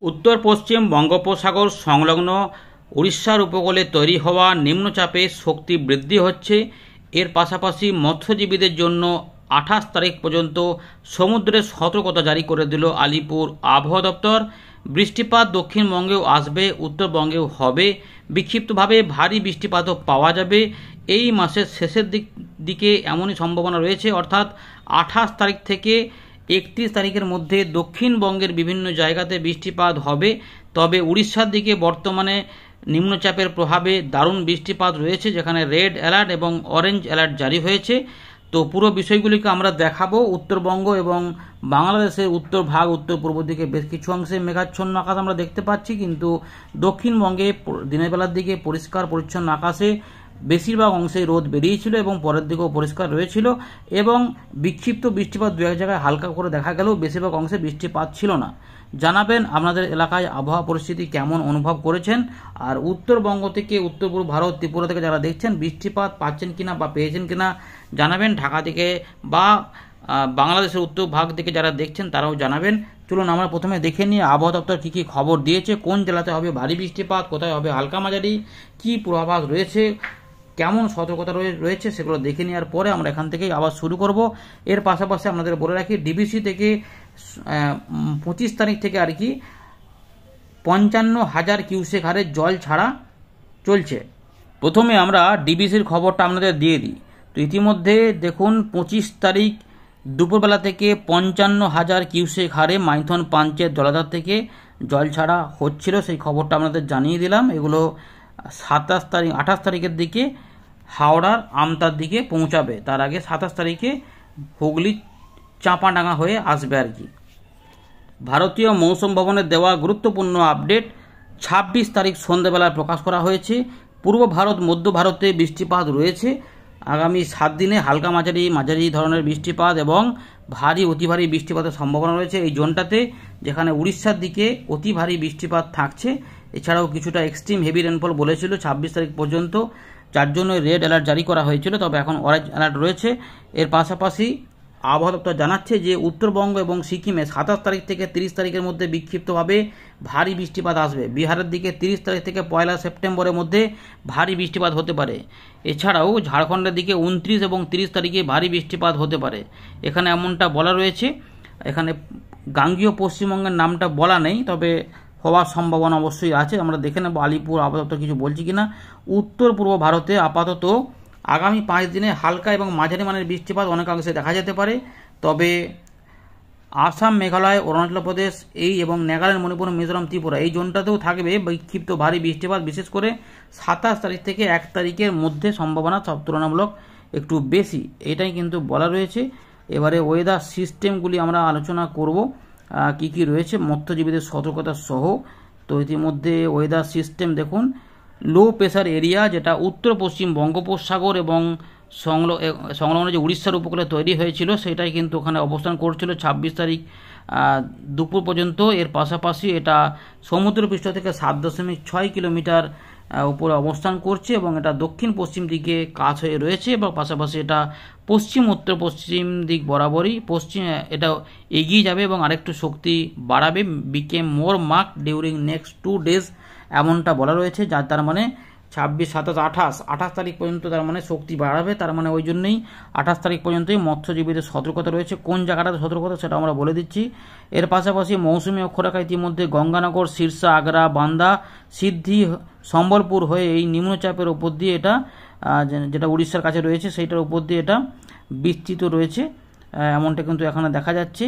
উত্তর পশ্চিম বঙ্গোপসাগর সংলগ্ন উড়িষ্যার উপকূলে তৈরি হওয়া নিম্নচাপে শক্তি বৃদ্ধি হচ্ছে। এর পাশাপাশি মৎস্যজীবীদের জন্য 28 তারিখ পর্যন্ত সমুদ্রের সতর্কতা জারি করে দিল আলিপুর আবহাওয়া দপ্তর। বৃষ্টিপাত দক্ষিণবঙ্গেও আসবে, উত্তরবঙ্গেও হবে, বিক্ষিপ্তভাবে ভারী বৃষ্টিপাতও পাওয়া যাবে। এই মাসের শেষের দিকে এমনই সম্ভাবনা রয়েছে, অর্থাৎ 28 তারিখ থেকে 31 তারিখের মধ্যে দক্ষিণবঙ্গের বিভিন্ন জায়গাতে বৃষ্টিপাত হবে। তবে উড়িষ্যার দিকে বর্তমানে নিম্নচাপের প্রভাবে দারুণ বৃষ্টিপাত রয়েছে, যেখানে রেড অ্যালার্ট এবং অরেঞ্জ অ্যালার্ট জারি হয়েছে। তো পুরো বিষয়গুলিকে আমরা দেখাবো। উত্তরবঙ্গ এবং বাংলাদেশের উত্তর ভাগ, উত্তর পূর্ব দিকে বেশ কিছু অংশে মেঘাচ্ছন্ন আকাশ আমরা দেখতে পাচ্ছি, কিন্তু দক্ষিণবঙ্গে দিনের বেলার দিকে পরিষ্কার পরিচ্ছন্ন আকাশে বেশিরভাগ অংশে রোদ বেরিয়েছিল এবং পরের দিকেও পরিষ্কার রয়েছিল এবং বিক্ষিপ্ত বৃষ্টিপাত দু এক জায়গায় হালকা করে দেখা গেলেও বেশিরভাগ অংশে বৃষ্টিপাত ছিল না। জানাবেন আপনাদের এলাকায় আবহাওয়া পরিস্থিতি কেমন অনুভব করেছেন, আর উত্তরবঙ্গ থেকে উত্তর পূর্ব ভারত, ত্রিপুরা থেকে যারা দেখছেন বৃষ্টিপাত পাচ্ছেন কিনা বা পেয়েছেন কিনা জানাবেন। ঢাকা থেকে বা বাংলাদেশের উত্তর ভাগ থেকে যারা দেখছেন তারাও জানাবেন। চলুন আমরা প্রথমে দেখে নিই আবহাওয়া দপ্তর কী কী খবর দিয়েছে, কোন জেলাতে হবে ভারী বৃষ্টিপাত, কোথায় হবে হালকা মাঝারি, কী পূর্বাভাস রয়েছে, কেমন সতর্কতা রয়েছে সেগুলো দেখে নেওয়ার পরে আমরা এখান থেকেই আবার শুরু করব। এর পাশাপাশি আপনাদের বলে রাখি, ডিবিসি থেকে 25 তারিখ থেকে আর কি 55,000 কিউসেক হারে জল ছাড়া চলছে। প্রথমে আমরা ডিবিসির খবরটা আপনাদের দিয়ে দিই। তো ইতিমধ্যে দেখুন 25 তারিখ দুপুরবেলা থেকে 55,000 কিউসেক হারে মাইথন পাঞ্চের জলাধার থেকে জল ছাড়া হচ্ছিল, সেই খবরটা আপনাদের জানিয়ে দিলাম। এগুলো 28 তারিখের দিকে হাওড়ার আমতার দিকে পৌঁছাবে, তার আগে 27 তারিখে হুগলি চাঁপাডাঙ্গা হয়ে আসবে আর কি। ভারতীয় মৌসুম ভবনের দেওয়া গুরুত্বপূর্ণ আপডেট 26 তারিখ সন্ধ্যাবেলায় প্রকাশ করা হয়েছে। পূর্ব ভারত, মধ্য ভারতে বৃষ্টিপাত রয়েছে। আগামী 7 দিনে হালকা মাঝারি ধরনের বৃষ্টিপাত এবং ভারী অতি ভারী বৃষ্টিপাতের সম্ভাবনা রয়েছে এই জোনটাতে, যেখানে উড়িষ্যার দিকে অতি ভারী বৃষ্টিপাত থাকছে। এছাড়াও কিছুটা এক্সট্রিম হেভি রেনফল বলেছিল 26 তারিখ পর্যন্ত, যার জন্য রেড অ্যালার্ট জারি করা হয়েছিল, তবে এখন অরেঞ্জ অ্যালার্ট রয়েছে। এর পাশাপাশি আবহাওয়া দপ্তর জানাচ্ছে যে উত্তরবঙ্গ এবং সিকিমে 27 তারিখ থেকে 30 তারিখের মধ্যে বিক্ষিপ্তভাবে ভারী বৃষ্টিপাত আসবে। বিহারের দিকে 30 তারিখ থেকে 1 সেপ্টেম্বরের মধ্যে ভারী বৃষ্টিপাত হতে পারে। এছাড়াও ঝাড়খণ্ডের দিকে 29 এবং 30 তারিখে ভারী বৃষ্টিপাত হতে পারে। এখানে এমনটা বলা রয়েছে। এখানে গাঙ্গীয় পশ্চিমবঙ্গের নামটা বলা নেই, তবে হওয়ার সম্ভাবনা অবশ্যই আছে। আমরা দেখে নেব আলিপুর আবহাওয়া দপ্তর কিছু বলছি কিনা। উত্তর পূর্ব ভারতে আপাতত আগামী 5 দিনে হালকা এবং মাঝারি মানের বৃষ্টিপাত অনেকাংশে দেখা যেতে পারে। তবে আসাম, মেঘালয়, অরুণাচল প্রদেশ এই এবং নাগাল্যান্ড, মণিপুর, মিজোরাম, ত্রিপুরা এই জোনটাতেও থাকবে বিক্ষিপ্ত ভারী বৃষ্টিপাত, বিশেষ করে 27 তারিখ থেকে 1 তারিখের মধ্যে সম্ভাবনা সব তুলনামূলক একটু বেশি, এটাই কিন্তু বলা রয়েছে। এবারে ওয়েদার সিস্টেমগুলি আমরা আলোচনা করব, কি কি রয়েছে মৎস্যজীবীদের সতর্কতা সহ। তো ইতিমধ্যে ওয়েদার সিস্টেম দেখুন, লো প্রেসার এরিয়া যেটা উত্তর পশ্চিম বঙ্গোপসাগর এবং সংলগ্ন যে উড়িষ্যার উপকূলে তৈরি হয়েছিল সেটাই কিন্তু ওখানে অবস্থান করছিল 26 তারিখ দুপুর পর্যন্ত। এর পাশাপাশি এটা সমুদ্রপৃষ্ঠ থেকে 7.6 কিলোমিটার উপরে অবস্থান করছে এবং এটা দক্ষিণ পশ্চিম দিকে কাছ হয়ে রয়েছে এবং পাশাপাশি এটা পশ্চিম উত্তর পশ্চিম দিক বরাবরই এটা এগিয়ে যাবে এবং আরেকটু শক্তি বাড়াবে, বিকেম মোর মার্ক ডিউরিং নেক্সট 2 ডেজ এমনটা বলা রয়েছে। যার তার মানে 26, 27, 28 তারিখ পর্যন্ত তার মানে শক্তি বাড়াবে। তার মানে ওই জন্যই 28 তারিখ পর্যন্তই মৎস্যজীবীদের সতর্কতা রয়েছে। কোন জায়গাটাতে সতর্কতা সেটা আমরা বলে দিচ্ছি। এর পাশাপাশি মৌসুমী অক্ষরেখা ইতিমধ্যে গঙ্গানগর, সিরসা, আগ্রা, বান্দা, সিদ্ধি, সম্বলপুর হয়ে এই নিম্নচাপের উপর দিয়ে এটা যেটা উড়িষ্যার কাছে রয়েছে সেইটার উপর দিয়ে এটা বিস্তৃত রয়েছে, এমনটা কিন্তু এখানে দেখা যাচ্ছে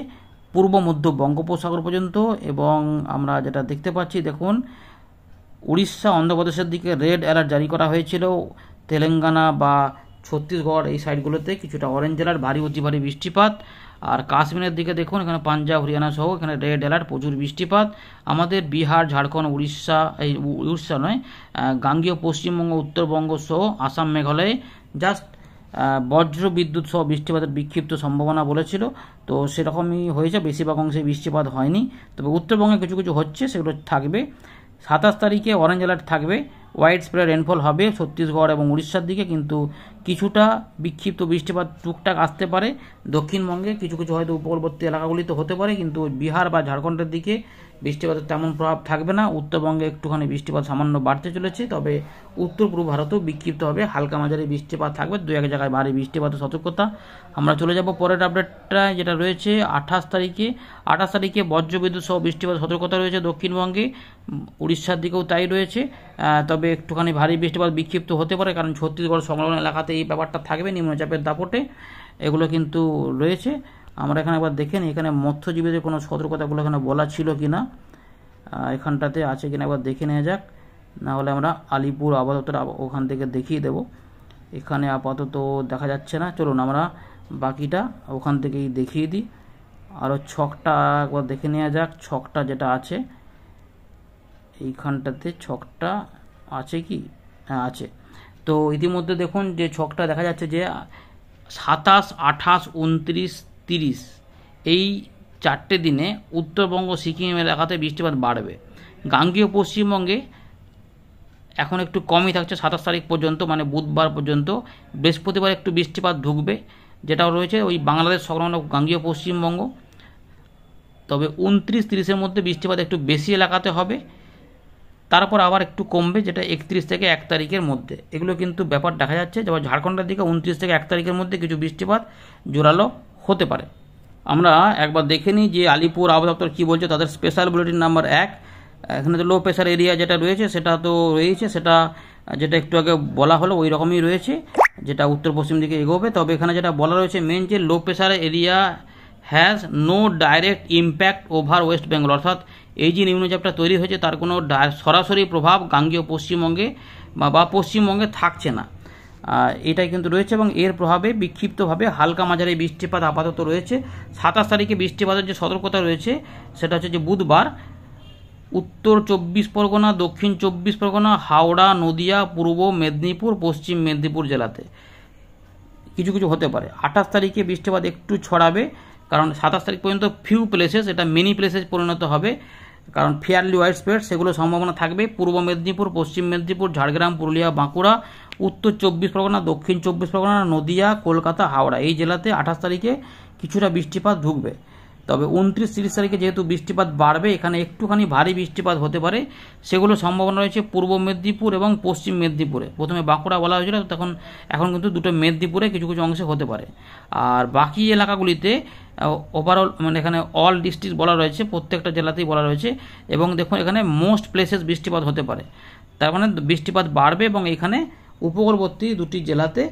পূর্ব মধ্য বঙ্গোপসাগর পর্যন্ত। এবং আমরা যেটা দেখতে পাচ্ছি দেখুন, উড়িষ্যা, অন্ধ্রপ্রদেশের দিকে রেড অ্যালার্ট জারি করা হয়েছিল। তেলেঙ্গানা বা ছত্তিশগড় এই সাইডগুলোতে কিছুটা অরেঞ্জ অ্যালার্ট, ভারী অতি ভারী বৃষ্টিপাত। আর কাশ্মীরের দিকে দেখুন, এখানে পাঞ্জাব, হরিয়ানা সহ এখানে রেড অ্যালার্ট, প্রচুর বৃষ্টিপাত। আমাদের বিহার, ঝাড়খণ্ড, উড়িষ্যা নয়, গাঙ্গীয় পশ্চিমবঙ্গ, উত্তরবঙ্গ সহ আসাম, মেঘালয়ে জাস্ট বজ্র বিদ্যুৎ সহ বৃষ্টিপাতের বিক্ষিপ্ত সম্ভাবনা বলেছিল। তো সেরকমই হয়েছে, বেশিরভাগ অংশে বৃষ্টিপাত হয়নি, তবে উত্তরবঙ্গে কিছু কিছু হচ্ছে, সেগুলো থাকবে। 27 তারিখে অরেঞ্জ অ্যালার্ট থাকবে, ওয়াইড স্প্রেড রেনফল হবে ছত্তিশগড় এবং উড়িষ্যার দিকে, কিন্তু কিছুটা বিক্ষিপ্ত বৃষ্টিপাত টুকটাক আসতে পারে দক্ষিণবঙ্গে, কিছু কিছু হয়তো উপকূলবর্তী এলাকাগুলিতে হতে পারে, কিন্তু বিহার বা ঝাড়খণ্ডের দিকে বৃষ্টিপাতের তেমন প্রভাব থাকবে না। উত্তরবঙ্গে একটুখানি বৃষ্টিপাত সামান্য বাড়তে চলেছে, তবে উত্তর পূর্ব ভারতেও বিক্ষিপ্তভাবে হালকা মাঝারি বৃষ্টিপাত থাকবে, দু এক জায়গায় ভারী বৃষ্টিপাতের সতর্কতা। আমরা চলে যাব পরের আপডেটটা, যেটা রয়েছে 28 তারিখে বজ্রবিদ্যুৎ সহ বৃষ্টিপাত সতর্কতা রয়েছে দক্ষিণবঙ্গে, উড়িষ্যার দিকেও তাই রয়েছে। তবে একটুখানি ভারী বৃষ্টিপাত বিক্ষিপ্ত হতে পারে, কারণ ছত্তিশগড় সংলগ্ন এলাকাতে এই ব্যাপারটা থাকবে, নিম্নচাপের দাপটে এগুলো কিন্তু রয়েছে। আমরা এখানে একবার দেখে নিই এখানে মৎস্যজীবীদের কোনো সতর্কতাগুলো এখানে বলা ছিল কি না, এখানটাতে আছে কিনা একবার দেখে নেওয়া যাক। না হলে আমরা আলিপুর আবহাওয়া দপ্তর ওখান থেকে দেখিয়ে দেব। এখানে আপাতত দেখা যাচ্ছে না, চলুন আমরা বাকিটা ওখান থেকেই দেখিয়ে দিই। আরও ছকটা একবার দেখে নেওয়া যাক, ছকটা যেটা আছে এইখানটাতে ছকটা আছে কি, হ্যাঁ আছে। তো ইতিমধ্যে দেখুন যে ছকটা দেখা যাচ্ছে যে 27, 28, 29, 30 এই 4টে দিনে উত্তরবঙ্গ সিকিম এলাকাতে বৃষ্টিপাত বাড়বে। গাঙ্গেয় পশ্চিমবঙ্গে এখন একটু কমই থাকছে 27 তারিখ পর্যন্ত, মানে বুধবার পর্যন্ত। বৃহস্পতিবার একটু বৃষ্টিপাত ঢুকবে, যেটাও রয়েছে ওই বাংলাদেশ সংলগ্ন গাঙ্গেয় পশ্চিমবঙ্গ। তবে 29, 30-এর মধ্যে বৃষ্টিপাত একটু বেশি এলাকাতে হবে, তারপর আবার একটু কমবে, যেটা 31 থেকে 1 তারিখের মধ্যে। এগুলো কিন্তু ব্যাপার দেখা যাচ্ছে। যেমন ঝাড়খণ্ডের দিকে 29 থেকে 1 তারিখের মধ্যে কিছু বৃষ্টিপাত জোরালো হতে পারে। আমরা একবার দেখে নিই যে আলিপুর আবহাওয়া দপ্তর কী বলছে, তাদের স্পেশাল বুলেটিন নাম্বার 1। এখানে তো লো প্রেশার এরিয়া যেটা রয়েছে সেটা তো রয়েছে, সেটা যেটা একটু আগে বলা হলো ওই রকমই রয়েছে, যেটা উত্তর পশ্চিম দিকে এগোবে। তবে এখানে যেটা বলা রয়েছে মেন, যে low pressure area has no direct impact over West Bengal, অর্থাৎ এই যে নিম্নচাপটা তৈরি হয়েছে তার কোনো সরাসরি প্রভাব গাঙ্গেয় পশ্চিমবঙ্গে বা পশ্চিমবঙ্গে থাকছে না, এটাই কিন্তু রয়েছে। এবং এর প্রভাবে বিক্ষিপ্তভাবে হালকা মাঝারি বৃষ্টিপাত আপাতত রয়েছে। 27 তারিখে বৃষ্টিপাতের যে সতর্কতা রয়েছে সেটা হচ্ছে যে বুধবার উত্তর 24 পরগনা, দক্ষিণ 24 পরগনা, হাওড়া, নদিয়া, পূর্ব মেদিনীপুর, পশ্চিম মেদিনীপুর জেলাতে কিছু কিছু হতে পারে। 28 তারিখে বৃষ্টিপাত একটু ছড়াবে, কারণ 27 তারিখ পর্যন্ত ফিউ প্লেসেস, এটা মেনি প্লেসেস পরিণত হবে, কারণ ফেয়ারলি ওয়াইড স্প্রেড সেগুলো সম্ভাবনা থাকবে। পূর্ব মেদিনীপুর, পশ্চিম মেদিনীপুর, ঝাড়গ্রাম, পুরুলিয়া, বাঁকুড়া, উত্তর 24 পরগনা, দক্ষিণ 24 পরগনা, নদিয়া, কলকাতা, হাওড়া এই জেলাতে 28 তারিখে কিছুটা বৃষ্টিপাত ঢুকবে। তবে 29, 30 তারিখে যেহেতু বৃষ্টিপাত বাড়বে, এখানে একটুখানি ভারী বৃষ্টিপাত হতে পারে, সেগুলো সম্ভাবনা রয়েছে পূর্ব মেদিনীপুর এবং পশ্চিম মেদিনীপুরে। প্রথমে বাঁকুড়া বলা হয়েছিল, এখন কিন্তু দুটো মেদিনীপুরে কিছু কিছু অংশে হতে পারে। আর বাকি এলাকাগুলিতে ওভারঅল মানে এখানে অল ডিস্ট্রিক্ট বলা রয়েছে, প্রত্যেকটা জেলাতেই বলা রয়েছে। এবং দেখুন এখানে মোস্ট প্লেসেস বৃষ্টিপাত হতে পারে, তার মানে বৃষ্টিপাত বাড়বে এবং এখানে উপকূলবর্তী দুটি জেলাতে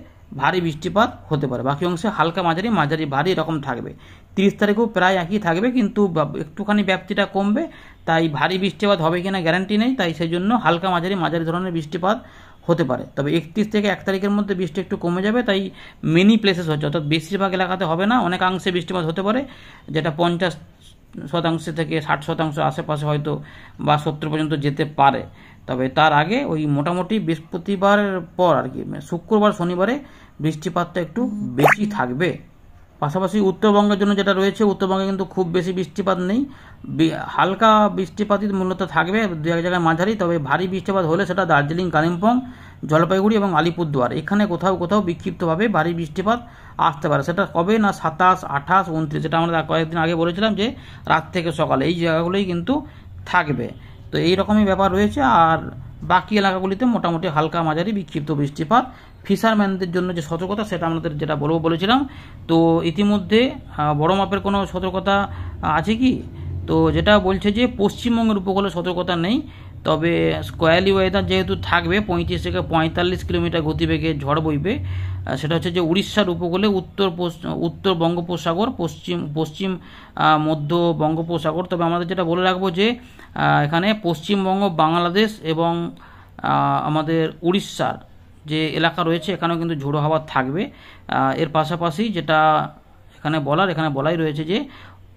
ভারী বৃষ্টিপাত হতে পারে, বাকি অংশে হালকা মাঝারি, মাঝারি ভারী এরকম থাকবে। 30 তারিখেও প্রায় একই থাকবে, কিন্তু একটুখানি ব্যাপ্তিটা কমবে, তাই ভারী বৃষ্টিপাত হবে কিনা গ্যারান্টি নেই, তাই সেই জন্য হালকা মাঝারি, মাঝারি ধরনের বৃষ্টিপাত হতে পারে। তবে 31 থেকে 1 তারিখের মধ্যে বৃষ্টি একটু কমে যাবে, তাই মেনি প্লেসেস হচ্ছে, অর্থাৎ বেশিরভাগ এলাকাতে হবে না, অনেকাংশে বৃষ্টিপাত হতে পারে, যেটা 50% থেকে 60% আশেপাশে হয়তো বা 70 পর্যন্ত যেতে পারে। তবে তার আগে ওই মোটামুটি বৃহস্পতিবারের পর আর কি, শুক্রবার শনিবারে বৃষ্টিপাতটা একটু বেশি থাকবে। পাশাপাশি উত্তরবঙ্গের জন্য যেটা রয়েছে, উত্তরবঙ্গে কিন্তু খুব বেশি বৃষ্টিপাত নেই, হালকা বৃষ্টিপাতই মূলত থাকবে, দু এক জায়গায় মাঝারি। তবে ভারী বৃষ্টিপাত হলে সেটা দার্জিলিং, কালিম্পং, জলপাইগুড়ি এবং আলিপুরদুয়ার, এখানে কোথাও কোথাও বিক্ষিপ্তভাবে ভারী বৃষ্টিপাত আসতে পারে। সেটা কবে না 27, 28, 29, যেটা আমরা কয়েকদিন আগে বলেছিলাম যে রাত থেকে সকালে এই জায়গাগুলোই কিন্তু থাকবে। তো এই রকমই ব্যাপার রয়েছে। আর বাকি এলাকাগুলিতে মোটামুটি হালকা মাঝারি বিক্ষিপ্ত বৃষ্টিপাত। ফিশারম্যানদের জন্য যে সতর্কতা সেটা আমাদের যেটা বলেছিলাম। তো ইতিমধ্যে বড় মাপের কোনো সতর্কতা আছে কি? তো যেটা বলছে যে পশ্চিমবঙ্গের উপকূলে সতর্কতা নেই, তবে স্কোয়ারলি ওয়েদার যেহেতু থাকবে, 35 থেকে 45 কিলোমিটার গতিবেগে ঝড় বইবে। সেটা হচ্ছে যে উড়িষ্যার উপকূলে উত্তর বঙ্গোপসাগর, পশ্চিম মধ্য বঙ্গোপসাগর। তবে আমাদের যেটা বলে রাখবো যে এখানে পশ্চিমবঙ্গ, বাংলাদেশ এবং আমাদের উড়িষ্যার যে এলাকা রয়েছে এখানেও কিন্তু ঝোড়ো হাওয়া থাকবে। এর পাশাপাশি যেটা এখানে বলাই রয়েছে যে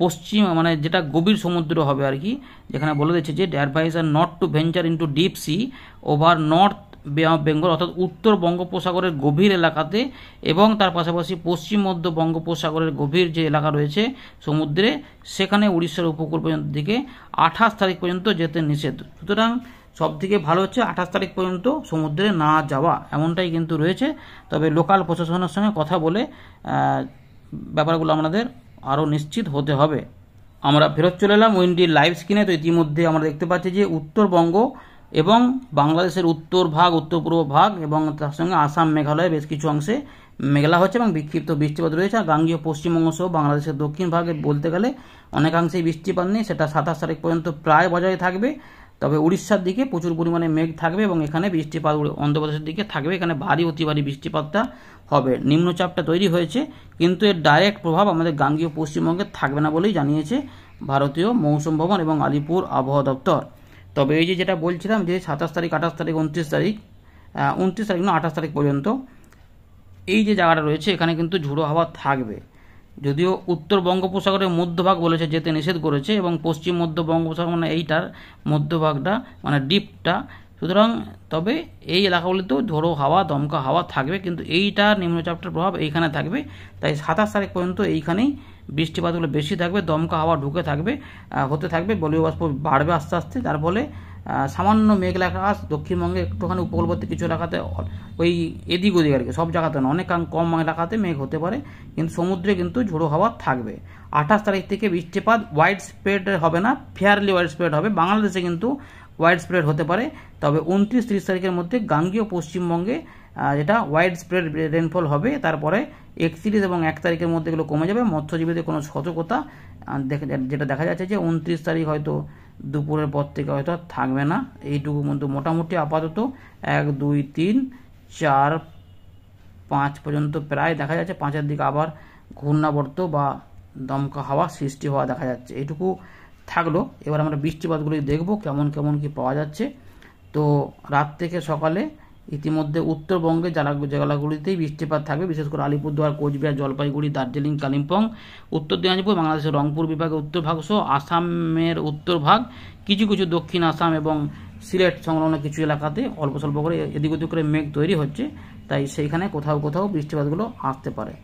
পশ্চিম মানে যেটা গভীর সমুদ্র হবে আর কি, যেখানে বলে দিচ্ছে যে adviser not to venture into deep sea over north Bay of Bengal, অর্থাৎ উত্তর বঙ্গোপসাগরের গভীর এলাকাতে এবং তার পাশাপাশি পশ্চিম মধ্য বঙ্গোপসাগরের গভীর যে এলাকা রয়েছে সমুদ্রে, সেখানে উড়িষ্যার উপকূল পর্যন্ত দিকে 28 তারিখ পর্যন্ত যেতে নিষেধ। সুতরাং সবথেকে ভালো হচ্ছে 28 তারিখ পর্যন্ত সমুদ্রে না যাওয়া, এমনটাই কিন্তু রয়েছে। তবে লোকাল প্রশাসনের সঙ্গে কথা বলে ব্যাপারগুলো আমাদের আরও নিশ্চিত হতে হবে। আমরা ফেরত চলে এলাম উইন্ডির লাইভ স্ক্রিনে। তো ইতিমধ্যে আমরা দেখতে পাচ্ছি যে উত্তরবঙ্গ এবং বাংলাদেশের উত্তর ভাগ, উত্তর পূর্ব ভাগ এবং তার সঙ্গে আসাম, মেঘালয় বেশ কিছু অংশে মেঘলা হচ্ছে এবং বিক্ষিপ্ত বৃষ্টিপাত রয়েছে। আর গাঙ্গীয় পশ্চিমবঙ্গ সহ বাংলাদেশের দক্ষিণ ভাগে বলতে গেলে অনেকাংশেই বৃষ্টিপাত নেই, সেটা 27 তারিখ পর্যন্ত প্রায় বজায় থাকবে। তবে উড়িষ্যার দিকে প্রচুর পরিমাণে মেঘ থাকবে এবং এখানে বৃষ্টিপাত অন্ধ্রপ্রদেশের দিকে থাকবে, এখানে ভারী অতি ভারী বৃষ্টিপাতটা হবে। নিম্নচাপটা তৈরি হয়েছে কিন্তু এর ডাইরেক্ট প্রভাব আমাদের গাঙ্গীয় পশ্চিমবঙ্গে থাকবে না বলেই জানিয়েছে ভারতীয় মৌসুম ভবন এবং আলিপুর আবহাওয়া দপ্তর। তবে এই যেটা বলছিলাম যে 27 তারিখ, 28 তারিখ, 29 তারিখ, 29 তারিখ না 28 তারিখ পর্যন্ত এই যে জায়গাটা রয়েছে এখানে কিন্তু ঝোড়ো হাওয়া থাকবে। যদিও উত্তর বঙ্গোপসাগরের মধ্যভাগ বলেছে যেতে নিষেধ করেছে এবং পশ্চিম মধ্য বঙ্গোপসাগর মানে এইটার মধ্যভাগটা মানে ডিপটা, সুতরাং তবে এই এলাকাগুলিতেও ঝোড়ো হাওয়া, দমকা হাওয়া থাকবে, কিন্তু এইটা নিম্নচাপটার প্রভাব এইখানে থাকবে। তাই 27 তারিখ পর্যন্ত এইখানেই বৃষ্টিপাতগুলো বেশি থাকবে, দমকা হাওয়া ঢুকে থাকবে, হতে থাকবে, বলয় বাষ্প বাড়বে আস্তে আস্তে। তার ফলে সামান্য মেঘলা আকাশ, দক্ষিণবঙ্গে একটুখানি উপকূলবর্তী কিছু এলাকাতে ওই এদিক ওদিক আর কি, সব জায়গাতে না, অনেক কম এলাকাতে মেঘ হতে পারে, কিন্তু সমুদ্রে কিন্তু ঝোড়ো হাওয়া থাকবে। 28 তারিখ থেকে বৃষ্টিপাত ওয়াইড স্প্রেড হবে না, ফেয়ারলি ওয়াইড স্প্রেড হবে। বাংলাদেশে কিন্তু ওয়াইড স্প্রেড হতে পারে, তবে 29-30 তারিখের মধ্যে গাঙ্গীয় পশ্চিমবঙ্গে যেটা ওয়াইড স্প্রেড রেনফল হবে। তারপরে 31 এবং 1 তারিখের মধ্যে এগুলো কমে যাবে। মৎস্যজীবীদের কোনো সতর্কতা যেটা দেখা যাচ্ছে যে 29 তারিখ হয়তো দুপুরের পর থেকে হয়তো থাকবে না। এইটুকু মধ্যে মোটামুটি আপাতত 1, 2, 3, 4, 5 পর্যন্ত প্রায় দেখা যাচ্ছে। 5-এর দিকে আবার ঘূর্ণাবর্ত বা দমকা হাওয়া সৃষ্টি হওয়া দেখা যাচ্ছে। এইটুকু থাকলো। এবার আমরা বৃষ্টিপাতগুলি দেখব কেমন কেমন কি পাওয়া যাচ্ছে। তো রাত থেকে সকালে ইতিমধ্যে উত্তরবঙ্গে জেলাগুলিতেই বৃষ্টিপাত থাকবে, বিশেষ করে আলিপুরদুয়ার, কোচবিহার, জলপাইগুড়ি, দার্জিলিং, কালিম্পং, উত্তর দিনাজপুর, বাংলাদেশের রংপুর বিভাগের উত্তর ভাগ সহ আসামের উত্তর ভাগ, কিছু কিছু দক্ষিণ আসাম এবং সিলেট সংলগ্ন কিছু এলাকাতে অল্প স্বল্প করে এদিক ওদিক করে মেঘ তৈরি হচ্ছে, তাই সেইখানে কোথাও কোথাও বৃষ্টিপাতগুলো আসতে পারে।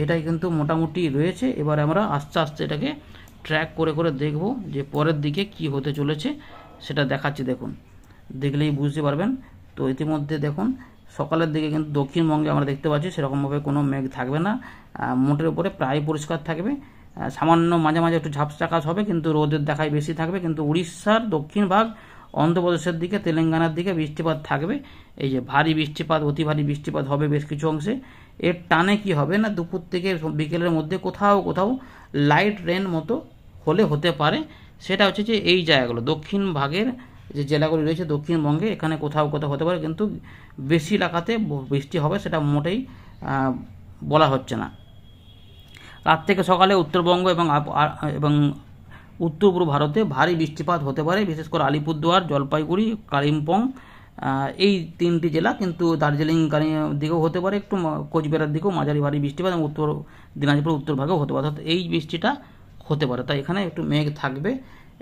এটাই কিন্তু মোটামুটি রয়েছে। এবার আমরা আস্তে আস্তে এটাকে ট্র্যাক করে করে দেখব যে পরের দিকে কি হতে চলেছে, সেটা দেখাচ্ছি। দেখুন, দেখলেই বুঝতে পারবেন। তো ইতিমধ্যে দেখুন সকালের দিকে কিন্তু দক্ষিণবঙ্গে আমরা দেখতে পাচ্ছি সেরকমভাবে কোনো মেঘ থাকবে না, মোটের উপরে প্রায় পরিষ্কার থাকবে। সামান্য মাঝে মাঝে একটু ঝাপসা আকাশ হবে, কিন্তু রোদের দেখাই বেশি থাকবে। কিন্তু উড়িষ্যার দক্ষিণ ভাগ, অন্ধ্রপ্রদেশের দিকে, তেলেঙ্গানার দিকে বৃষ্টিপাত থাকবে। এই যে ভারী বৃষ্টিপাত, অতি ভারী বৃষ্টিপাত হবে বেশ কিছু অংশে। এর টানে কি হবে না, দুপুর থেকে বিকেলের মধ্যে কোথাও কোথাও লাইট রেন মতো হলে হতে পারে। সেটা হচ্ছে যে এই জায়গাগুলো দক্ষিণ ভাগের যে জেলাগুলি রয়েছে দক্ষিণবঙ্গে, এখানে কোথাও কোথাও হতে পারে, কিন্তু বেশি এলাকাতে বৃষ্টি হবে সেটা মোটেই বলা হচ্ছে না। রাত থেকে সকালে উত্তরবঙ্গ এবং উত্তর পূর্ব ভারতে ভারী বৃষ্টিপাত হতে পারে, বিশেষ করে আলিপুরদুয়ার, জলপাইগুড়ি, কালিম্পং, এই 3টি জেলা। কিন্তু দার্জিলিং দিকেও হতে পারে, একটু কোচবিহারের দিকেও মাঝারি ভারী বৃষ্টিপাত এবং উত্তর দিনাজপুর উত্তর ভাগেও হতে পারে, অর্থাৎ এই বৃষ্টিটা হতে পারে। তাই এখানে একটু মেঘ থাকবে।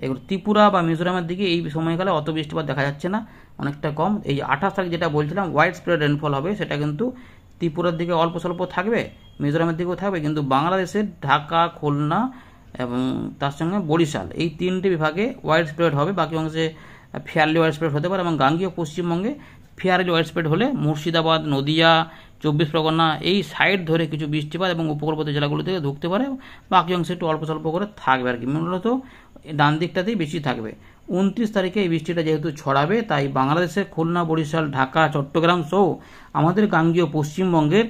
এগুলো ত্রিপুরা বা মিজোরামের দিকে এই সময়কালে অত বৃষ্টিপাত দেখা যাচ্ছে না, অনেকটা কম। এই 28 তারিখ যেটা বলছিলাম ওয়াইড স্প্রেড রেনফল হবে, সেটা কিন্তু ত্রিপুরার দিকে অল্প স্বল্প থাকবে, মিজোরামের দিকেও থাকবে, কিন্তু বাংলাদেশের ঢাকা, খুলনা এবং তার সঙ্গে বরিশাল এই 3টি বিভাগে ওয়াইড স্প্রেড হবে। বাকি অংশে ফেয়ারলি ওয়াইড স্প্রেড হতে পারে এবং গাঙ্গীয় পশ্চিমবঙ্গে ফেয়ারলি ওয়াইড স্প্রেড হলে মুর্শিদাবাদ, নদিয়া, 24 পরগনা এই সাইড ধরে কিছু বৃষ্টিপাত এবং উপকূলবর্তী জেলাগুলো থেকে ঢুকতে পারে, বাকি অংশে একটু অল্প স্বল্প করে থাকবে আর কি, মূলত ডান দিকটাতেই বেশি থাকবে। 29 তারিখে এই বৃষ্টিটা যেহেতু ছড়াবে, তাই বাংলাদেশের খুলনা, বরিশাল, ঢাকা, চট্টগ্রাম সহ আমাদের গাঙ্গীয় পশ্চিমবঙ্গের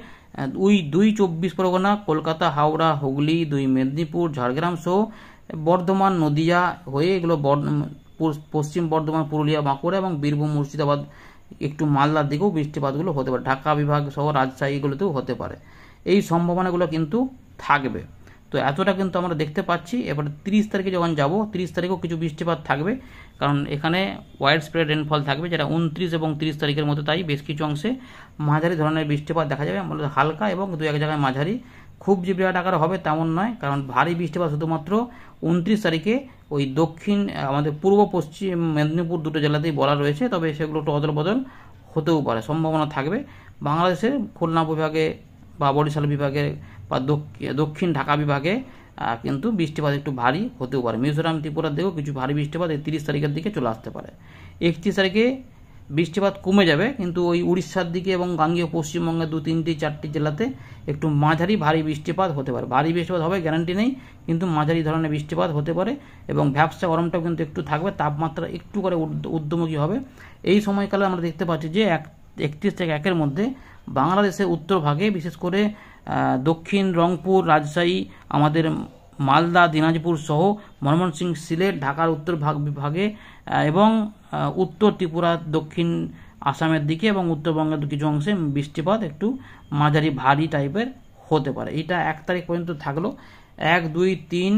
2 24 পরগনা, কলকাতা, হাওড়া, হুগলি, 2 মেদিনীপুর, ঝাড়গ্রাম সহ বর্ধমান, নদিয়া হয়ে এগুলো পশ্চিম বর্ধমান, পুরুলিয়া, বাঁকুড়া এবং বীরভূম, মুর্শিদাবাদ, একটু মালদার দিকেও বৃষ্টিপাতগুলো হতে পারে, ঢাকা বিভাগ সহ রাজশাহীগুলোতেও হতে পারে। এই সম্ভাবনাগুলো কিন্তু থাকবে। তো এতটা কিন্তু আমরা দেখতে পাচ্ছি। এবারে 30 তারিখে যখন যাব, 30 তারিখেও কিছু বৃষ্টিপাত থাকবে, কারণ এখানে ওয়াইড স্প্রেড রেনফল থাকবে, যেটা 29 এবং 30 তারিখের মধ্যে। তাই বেশ কিছু অংশে মাঝারি ধরনের বৃষ্টিপাত দেখা যাবে, মূলত হালকা এবং 2-1 জায়গায় মাঝারি, খুব যে বিরাট আকারে হবে তেমন নয়, কারণ ভারী বৃষ্টিপাত শুধুমাত্র 29 তারিখে ওই দক্ষিণ আমাদের পূর্ব পশ্চিম মেদিনীপুর দুটো জেলাতেই বলা রয়েছে, তবে সেগুলো একটু অদল বদল হতেও পারে, সম্ভাবনা থাকবে। বাংলাদেশের খুলনা বিভাগে বা বরিশাল বিভাগে বা দক্ষিণ ঢাকা বিভাগে কিন্তু বৃষ্টিপাত একটু ভারী হতেও পারে। মিজোরাম, ত্রিপুরার দিকেও কিছু ভারী বৃষ্টিপাত 30 তারিখের দিকে চলে আসতে পারে। 31 তারিখে বৃষ্টিপাত কমে যাবে, কিন্তু ওই উড়িষ্যার দিকে এবং গাঙ্গেয় পশ্চিমবঙ্গের 2-3-4টি জেলাতে একটু মাঝারি ভারী বৃষ্টিপাত হতে পারে। ভারী বৃষ্টিপাত হবে গ্যারান্টি নেই, কিন্তু মাঝারি ধরনের বৃষ্টিপাত হতে পারে এবং ভ্যাপসা গরমটাও কিন্তু একটু থাকবে, তাপমাত্রা একটু করে ঊর্ধ্বমুখী হবে। এই সময়কালে আমরা দেখতে পাচ্ছি যে 31 থেকে 1-এর মধ্যে বাংলাদেশের উত্তর ভাগে, বিশেষ করে দক্ষিণ রংপুর, রাজশাহী, আমাদের মালদা, দিনাজপুর সহ ময়মনসিংহ, সিলেট, ঢাকার উত্তর ভাগে এবং উত্তর ত্রিপুরা, দক্ষিণ আসামের দিকে এবং উত্তরবঙ্গের কিছু অংশে বৃষ্টিপাত একটু মাঝারি ভারী টাইপের হতে পারে। এটা 1 তারিখ পর্যন্ত থাকলো। 1, 2, 3,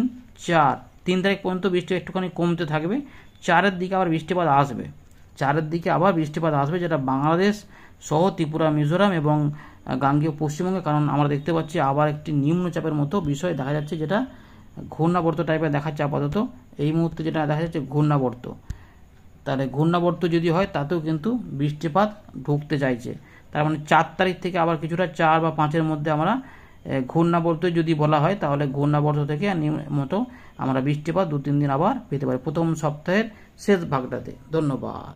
4, 3 তারিখ পর্যন্ত বৃষ্টি একটুখানি কমতে থাকবে। 4-এর দিকে আবার বৃষ্টিপাত আসবে। 4-এর দিকে আবার বৃষ্টিপাত আসবে, যেটা বাংলাদেশ সহ ত্রিপুরা, মিজোরাম এবং গাঙ্গেয় পশ্চিমবঙ্গে। কারণ আমরা দেখতে পাচ্ছি আবার একটি নিম্নচাপের মতো বিষয় দেখা যাচ্ছে, যেটা ঘূর্ণাবর্ত টাইপের দেখাচ্ছে আপাতত। এই মুহূর্তে যেটা দেখা যাচ্ছে ঘূর্ণাবর্ত, তাহলে ঘূর্ণাবর্ত যদি হয় তাতেও কিন্তু বৃষ্টিপাত ঢুকতে চাইছে। তার মানে 4 তারিখ থেকে আবার কিছুটা 4 বা 5-এর মধ্যে আমরা ঘূর্ণাবর্ত যদি বলা হয়, তাহলে ঘূর্ণাবর্ত থেকে মতো আমরা বৃষ্টিপাত 2-3 দিন আবার পেতে পারি প্রথম সপ্তাহের শেষ ভাগটাতে। ধন্যবাদ।